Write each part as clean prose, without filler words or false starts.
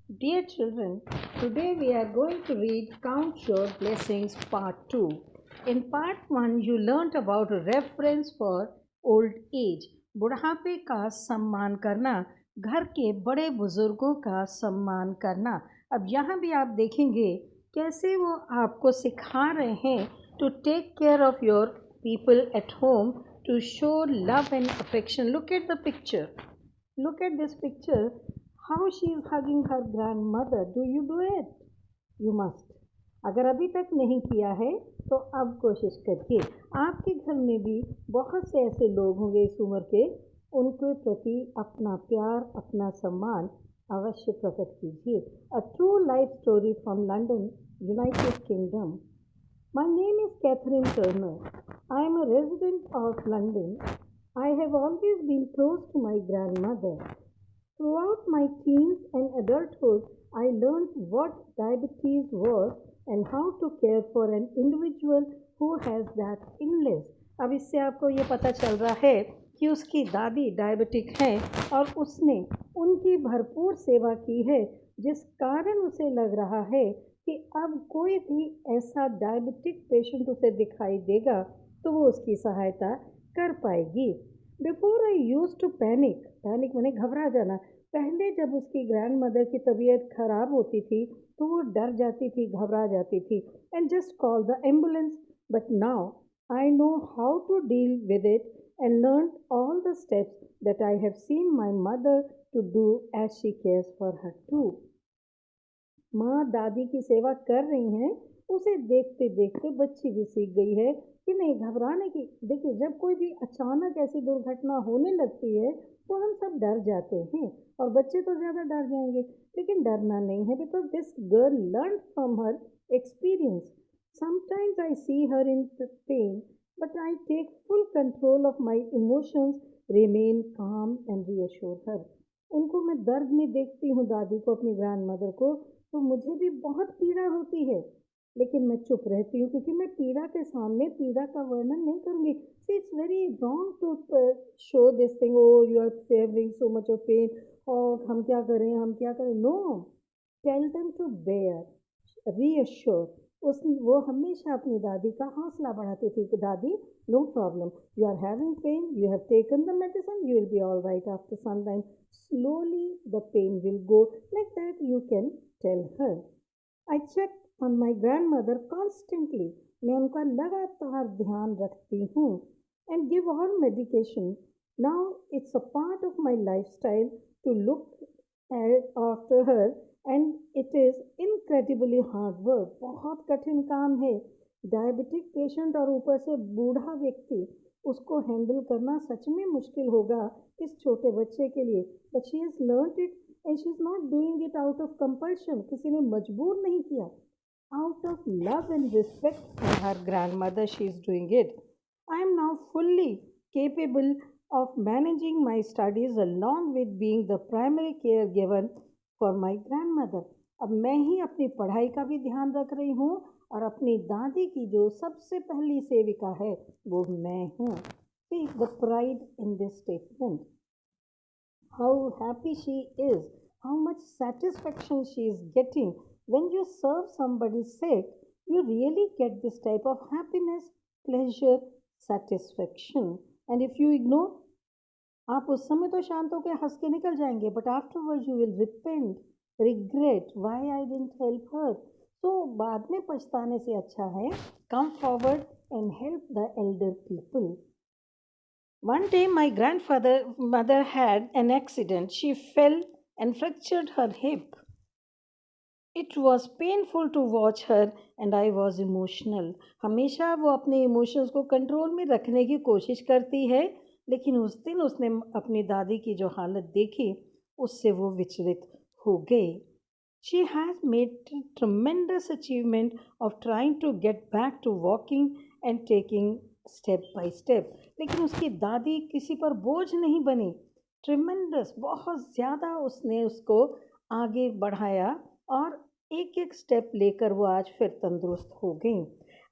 Dear children, today we are going to read Count Your Blessings Part 2. In Part 1, you learnt about a reference for old age, बुढ़ापे का सम्मान करना, घर के बड़े बुजुर्गों का सम्मान करना. अब यहाँ भी आप देखेंगे कैसे वो आपको सिखा रहे हैं to take care of your people at home, to show love and affection. Look at the picture. Look at this picture. How she is hugging her grandmother. Do you do it? You must. अगर अभी तक नहीं किया है तो अब कोशिश करिए. आपके घर में भी बहुत से ऐसे लोग होंगे इस उम्र के, उनके प्रति अपना प्यार, अपना सम्मान अवश्य प्रकट कीजिए. A true life story from London, United kingdom. My name is Catherine Turner. I am a resident of London. I have always been close to my grandmother. Throughout my teens and adulthood, I learned what diabetes was and how to care for an individual who has that illness. अब इससे आपको ये पता चल रहा है कि उसकी दादी डायबिटिक हैं और उसने उनकी भरपूर सेवा की है, जिस कारण उसे लग रहा है कि अब कोई भी ऐसा डायबिटिक पेशेंट उसे दिखाई देगा तो वो उसकी सहायता कर पाएगी. Before I use to panic. Panic मैंने घबरा जाना. पहले जब उसकी ग्रैंड मदर की तबीयत खराब होती थी तो वो डर जाती थी, घबरा जाती थी, and just call the ambulance. But now I know how to deal with it and learn all the steps that I have seen my mother to do as she cares for her too. माँ दादी की सेवा कर रही हैं, उसे देखते देखते बच्ची भी सीख गई है कि नहीं घबराने की. देखिए, जब कोई भी अचानक ऐसी दुर्घटना होने लगती है तो हम सब डर जाते हैं और बच्चे तो ज़्यादा डर जाएंगे, लेकिन डरना नहीं है, because this girl learn from her experience. Sometimes I see her in pain, but I take full control of my emotions, remain calm and reassure her. उनको मैं दर्द में देखती हूँ, दादी को, अपनी ग्रैंड मदर को, तो मुझे भी बहुत पीड़ा होती है, लेकिन मैं चुप रहती हूँ क्योंकि मैं पीड़ा के सामने पीड़ा का वर्णन नहीं करूँगी. See it's very wrong to show this thing, oh you are favouring so much of pain, और हम क्या करें, हम क्या करें. No, tell them to bear, reassure. उस वो हमेशा अपनी दादी का हौसला बढ़ाती थी कि दादी, no problem, you are having pain, you have taken the medicine, you will be all right after some time, slowly the pain will go. Like that you can tell her. I check on my grandmother constantly. मैं उनका लगातार ध्यान रखती हूँ and give her medication. Now it's a part of my lifestyle to look after her, and it is incredibly hard work. बहुत कठिन काम है. डायबिटिक पेशेंट और ऊपर से बूढ़ा व्यक्ति, उसको हैंडल करना सच में मुश्किल होगा इस छोटे बच्चे के लिए. But she has learned it and she is not doing it out of compulsion. किसी ने मजबूर नहीं किया. Out of love and respect for her grandmother, she is doing it. I am now fully capable of managing my studies along with being the primary caregiver for my grandmother. अब मैं ही अपनी पढ़ाई का भी ध्यान रख रही हूँ और अपनी दादी की जो सबसे पहली सेविका है वो मैं हूँ. See the pride in this statement. How happy she is, how much satisfaction she is getting. When you serve somebody sick, you really get this type of happiness, pleasure, satisfaction. And if you ignore, आप उस समय तो शांत होकर हंस के निकल जाएंगे, but afterward you will repent, regret why I didn't help her. तो बाद में पछताने से अच्छा है come forward and help the Elder people. One day my grandmother had an accident. She fell and fractured her hip. It was painful to watch her and I was emotional. हमेशा वो अपने emotions को control में रखने की कोशिश करती है, लेकिन उस दिन उसने अपनी दादी की जो हालत देखी उससे वो विचलित हो गई. She has made tremendous achievement of trying to get back to walking and taking step by step. लेकिन उसकी दादी किसी पर बोझ नहीं बनी. ट्रिमेंडस, बहुत ज़्यादा उसने उसको आगे बढ़ाया और एक एक स्टेप लेकर वो आज फिर तंदुरुस्त हो गई.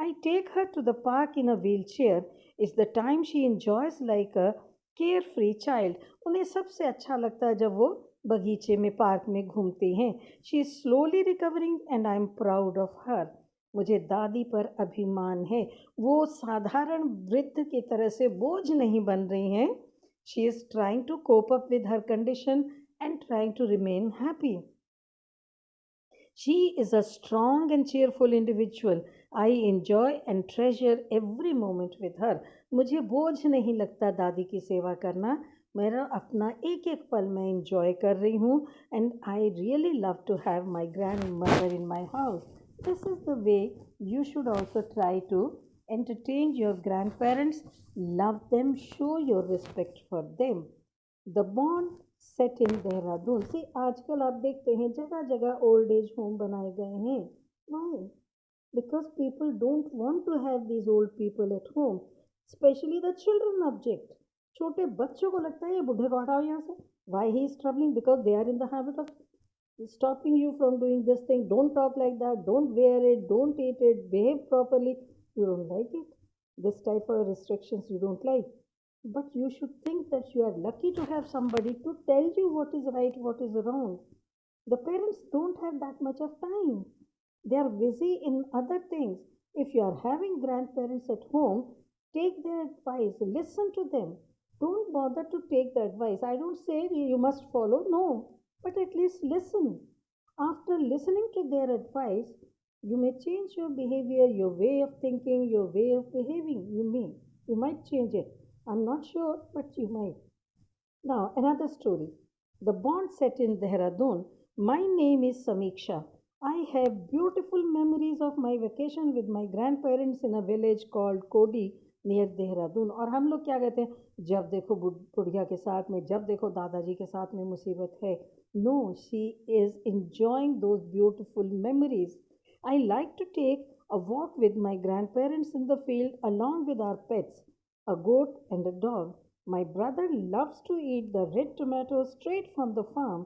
I take her to the park in a wheelchair. Is the time she enjoys like a carefree child. उन्हें सबसे अच्छा लगता है जब वो बगीचे में पार्क में घूमती हैं। She is slowly recovering and I am proud of her. मुझे दादी पर अभिमान है, वो साधारण वृद्ध की तरह से बोझ नहीं बन रही हैं। She is trying to cope up with her condition and trying to remain happy. She is a strong and cheerful individual. I enjoy and treasure every moment with her. मुझे बोझ नहीं लगता दादी की सेवा करना। मेरा अपना एक एक पल मैं enjoy कर रही हूँ and I really love to have my grandmother in my house. This is the way you should also try to entertain your grandparents, love them, show your respect for them. The bond set in Dehradun से आजकल आप देखते हैं जगह जगह old age home बनाए गए हैं। Why? Because people don't want to have these old people at home, specially the children object. छोटे बच्चों को लगता है ये बूढ़े को हटाओ यहाँ से। Why he is troubling? Because they are in the habit of stopping you from doing this thing. Don't talk like that, don't wear it, don't eat it, behave properly. You don't like it. This type of restrictions you don't like. But you should think that you are lucky to have somebody to tell you what is right, what is wrong. The parents don't have that much of time. They are busy in other things. If you are having grandparents at home, take their advice, listen to them. Don't bother to take the advice. I don't say you must follow, no, but at least listen. After listening to their advice, you may change your behavior, your way of thinking, your way of behaving. You might change it. I'm not sure, but you might. Now, another story. The bond set in Dehradun. My name is Samiksha. I have beautiful memories of my vacation with my grandparents in a village called Kodi near Dehradun. और हम लोग क्या कहते हैं, जब देखो बुढ़िया के साथ में, जब देखो दादाजी के साथ में मुसीबत है. No, she is enjoying those beautiful memories. I like to take a walk with my grandparents in the field along with our pets, a goat and a dog. My brother loves to eat the red tomatoes straight from the farm.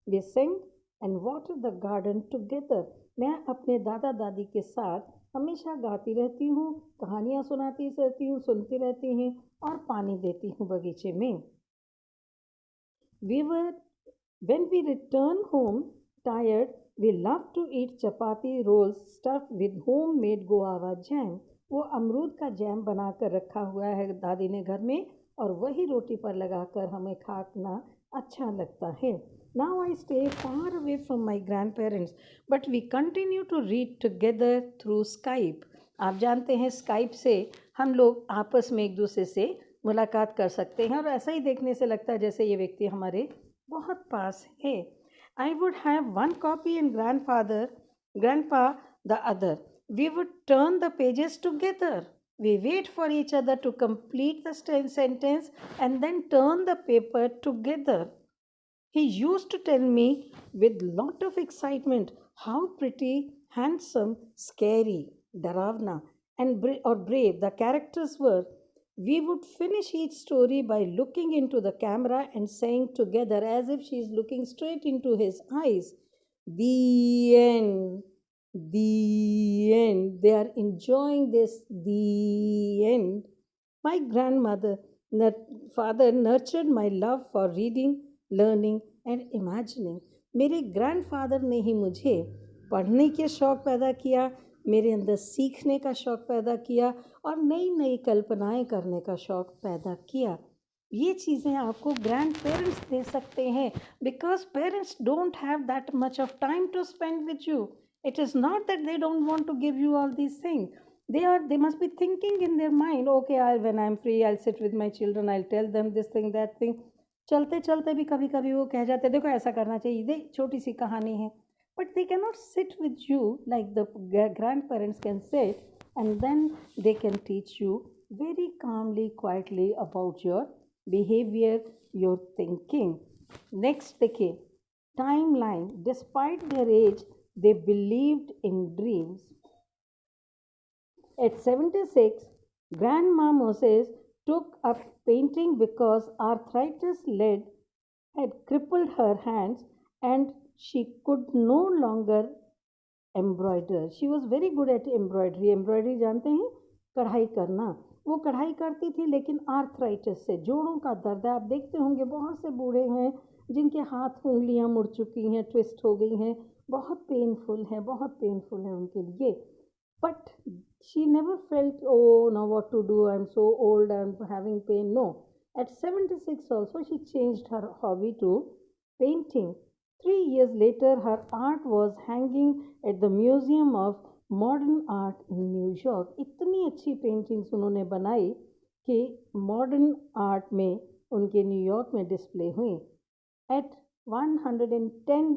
We sing and water the garden together. मैं अपने दादा दादी के साथ हमेशा गाती रहती हूँ, कहानियाँ सुनाती रहती हूँ, सुनती रहती हूँ और पानी देती हूँ बगीचे में. We were When we return home tired, we love to eat chapati rolls stuffed with homemade guava jam. वो अमरूद का जैम बनाकर रखा हुआ है दादी ने घर में और वही रोटी पर लगाकर हमें खाना अच्छा लगता है. Now I stay far away from my grandparents, but we continue to read together through Skype. आप जानते हैं Skype से हम लोग आपस में एक दूसरे से मुलाकात कर सकते हैं और ऐसा ही देखने से लगता है जैसे ये व्यक्ति हमारे बहुत पास है. I would have one copy and grandpa the other. We would turn the pages together. We wait for each other to complete the sentence and then turn the paper together. He used to tell me with lot of excitement how pretty, handsome, scary, Daravna, and brave the characters were. We would finish each story by looking into the camera and saying together as if she is looking straight into his eyes, "The end, the end." They are enjoying this, the end. My father nurtured my love for reading, learning and imagining. मेरे grandfather ने ही मुझे पढ़ने के शौक़ पैदा किया, मेरे अंदर सीखने का शौक़ पैदा किया और नई नई कल्पनाएं करने का शौक़ पैदा किया. ये चीज़ें आपको ग्रैंड पेरेंट्स दे सकते हैं because parents don't have that much of time to spend with you. It is not that they don't want to give you all these things. They must be thinking in their mind, okay, when I'm free, I'll sit with my children, I'll tell them this thing, that thing. चलते चलते भी कभी कभी वो कह जाते देखो ऐसा करना चाहिए, दे छोटी सी कहानी है. But they can not sit with you like the grand parents can sit and then they can teach you very calmly quietly about your behaviour, your thinking. Next देखिए, time line. Despite their age they believed in dreams. At 76, Grandma Moses took up painting because arthritis had crippled her hands and she could no longer embroider. She was very good at embroidery. Embroidery जानते हैं, कढ़ाई करना. वो कढ़ाई करती थी लेकिन arthritis से जोड़ों का दर्द है. आप देखते होंगे बहुत से बूढ़े हैं जिनके हाथ उंगलियां मुड़ चुकी हैं, ट्विस्ट हो गई हैं, बहुत पेनफुल है, बहुत पेनफुल है उनके लिए. But she never felt, oh, now what to do? I'm so old, I'm having pain. No. At 76 also, she changed her hobby to painting. 3 years later, her art was hanging at the Museum of Modern Art in New York. इतनी अच्छी paintings उन्होंने बनाई कि modern art में उनके New York में display हुई. At 110,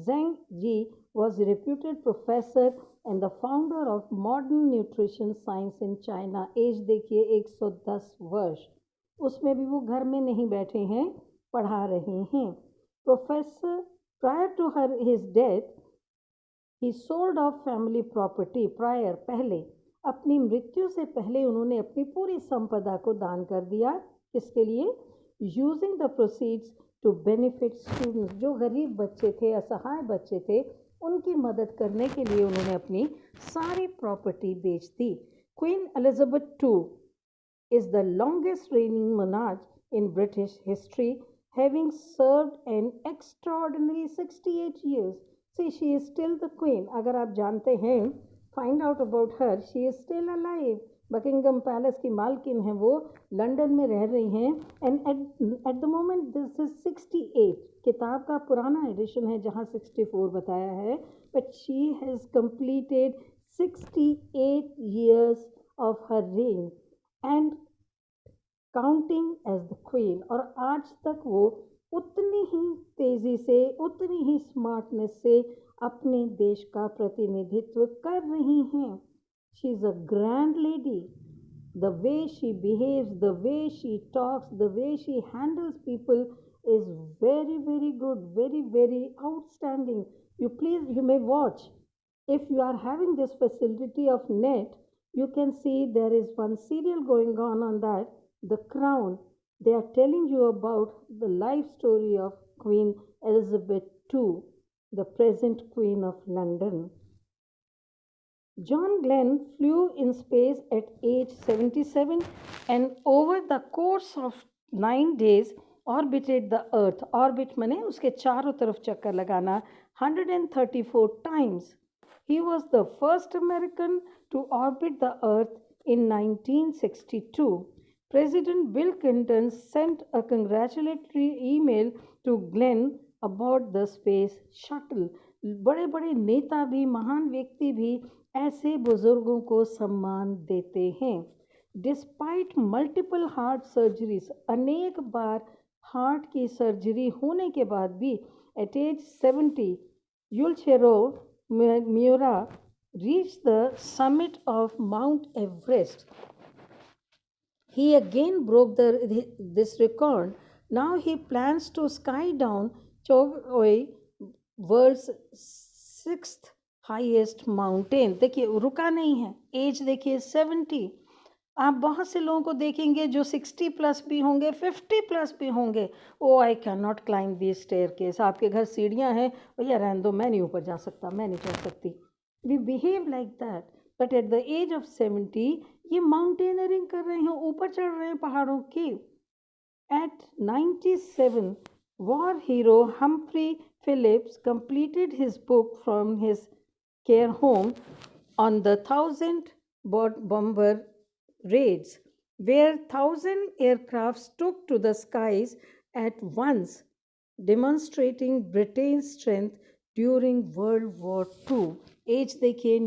Zheng Ji was a reputed professor and the founder of modern nutrition science in China. Age देखिए 110 वर्ष. उसमें भी वो घर में नहीं बैठे हैं, पढ़ा रहे हैं. Professor prior to his death, he sold off family property. prior पहले, अपनी मृत्यु से पहले उन्होंने अपनी पूरी संपदा को दान कर दिया. किसके लिए? Using the proceeds to benefit students. जो गरीब बच्चे थे, असहाय बच्चे थे, उनकी मदद करने के लिए उन्होंने अपनी सारी प्रॉपर्टी बेच दी. Queen Elizabeth two is the longest reigning monarch in British history, having served an extraordinary 68 years. See, she is still the queen. अगर आप जानते हैं, find out about her. She is still alive. Buckingham palace की मालकिन हैं वो, London में रह रही हैं. And at the moment this is 68. किताब का पुराना एडिशन है जहाँ 64 बताया है, but she has completed 68 years of her reign and counting as the queen. और आज तक वो उतनी ही तेज़ी से, उतनी ही स्मार्टनेस से अपने देश का प्रतिनिधित्व कर रही हैं. She is a grand lady. The way she behaves, the way she talks, the way she handles people is very, very good, very, very outstanding. You may watch. If you are having this facility of net, you can see there is one serial going on that, The Crown. They are telling you about the life story of Queen Elizabeth II, the present Queen of London. John Glenn flew in space at age 77 and over the course of 9 days orbited the earth. Orbit माने उसके चारों तरफ चक्कर लगाना 134 times. He was the first American to orbit the earth in 1962. President Bill Clinton sent a congratulatory email to Glenn about the space shuttle. बड़े बड़े नेता भी, महान व्यक्ति भी ऐसे बुजुर्गों को सम्मान देते हैं. डिस्पाइट मल्टीपल हार्ट सर्जरीज, अनेक बार हार्ट की सर्जरी होने के बाद भी at age 70 Yuichiro Miura reach the summit of Mount Everest. He again broke this record. Now he plans to sky down Chogoi, world's 6th highest mountain. देखिए रुका नहीं है. एज देखिए 70. आप बहुत से लोगों को देखेंगे जो 60 प्लस भी होंगे, 50 प्लस भी होंगे. Oh I can not climb this staircase. आपके घर सीढ़ियाँ हैं, भैया रहने दो, मैं नहीं ऊपर जा सकता, मैं नहीं चढ़ सकती. We behave like that. But at the age of 70 ये माउंटेनरिंग कर रहे हैं, ऊपर चढ़ रहे हैं पहाड़ों की. At 97 war hero Humphrey Phillips completed his book from his care home on the 1,000 bomber raids, where 1,000 aircrafts took to the skies at once, demonstrating Britain's strength during World War II. Age देखिए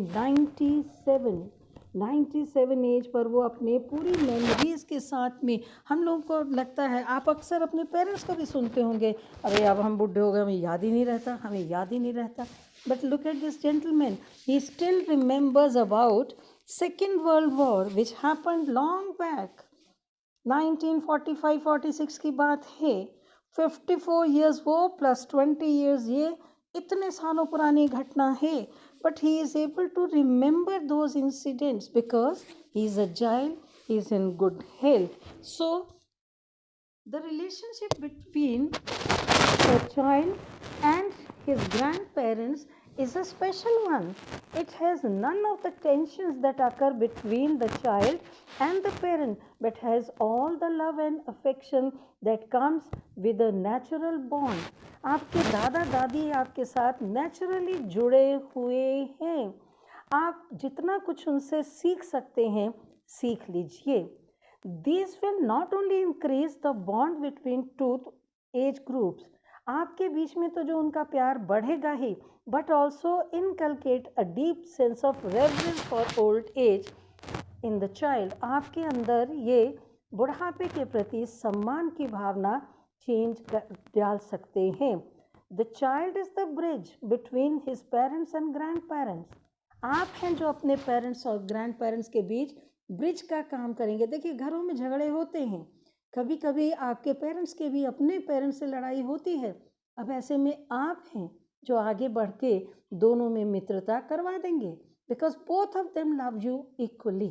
97 as per वो अपने पूरी memories के साथ में. हम लोगों को लगता है, आप अक्सर अपने पेरेंट्स को भी सुनते होंगे, अरे अब हम बूढ़े हो गए, हमें याद ही नहीं रहता, हमें याद ही नहीं रहता. But look at this gentleman, he still remembers about second world war which happened long back. 1945-46 की बात है. 54 years वो प्लस 20 years ये, इतने सालों पुरानी घटना है. But he is able to remember those incidents because he is agile, he is in good health. So, the relationship between a child and his grandparents is a special one. It has none of the tensions that occur between the child and the parent, but has all the love and affection that comes with a natural bond. आपके दादा दादी आपके साथ naturally जुड़े हुए हैं. आप जितना कुछ उनसे सीख सकते हैं सीख लीजिए. These will not only increase the bond between two age groups, आपके बीच में तो जो उनका प्यार बढ़ेगा ही, but also inculcate a deep sense of reverence for old age in the child. आपके अंदर ये बुढ़ापे के प्रति सम्मान की भावना चेंज डाल सकते हैं. The child is the bridge between his parents and grandparents. आप हैं जो अपने पेरेंट्स और ग्रैंड पेरेंट्स के बीच ब्रिज का काम करेंगे. देखिए, घरों में झगड़े होते हैं, कभी कभी आपके पेरेंट्स के भी अपने पेरेंट्स से लड़ाई होती है. अब ऐसे में आप हैं जो आगे बढ़ के दोनों में मित्रता करवा देंगे, because both of them love you equally.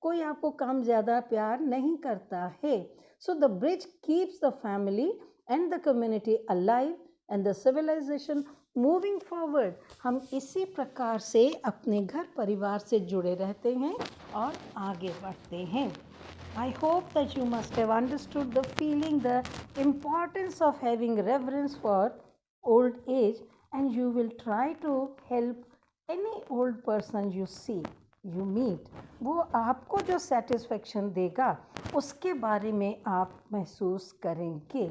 कोई आपको कम ज़्यादा प्यार नहीं करता है. So the bridge keeps the family and the community alive and the civilisation moving forward. हम इसी प्रकार से अपने घर परिवार से जुड़े रहते हैं और आगे बढ़ते हैं. I hope that you must have understood the feeling, the importance of having reverence for old age, and you will try to help any old person you see, you meet. वो आपको जो satisfaction देगा उसके बारे में आप महसूस करेंगे.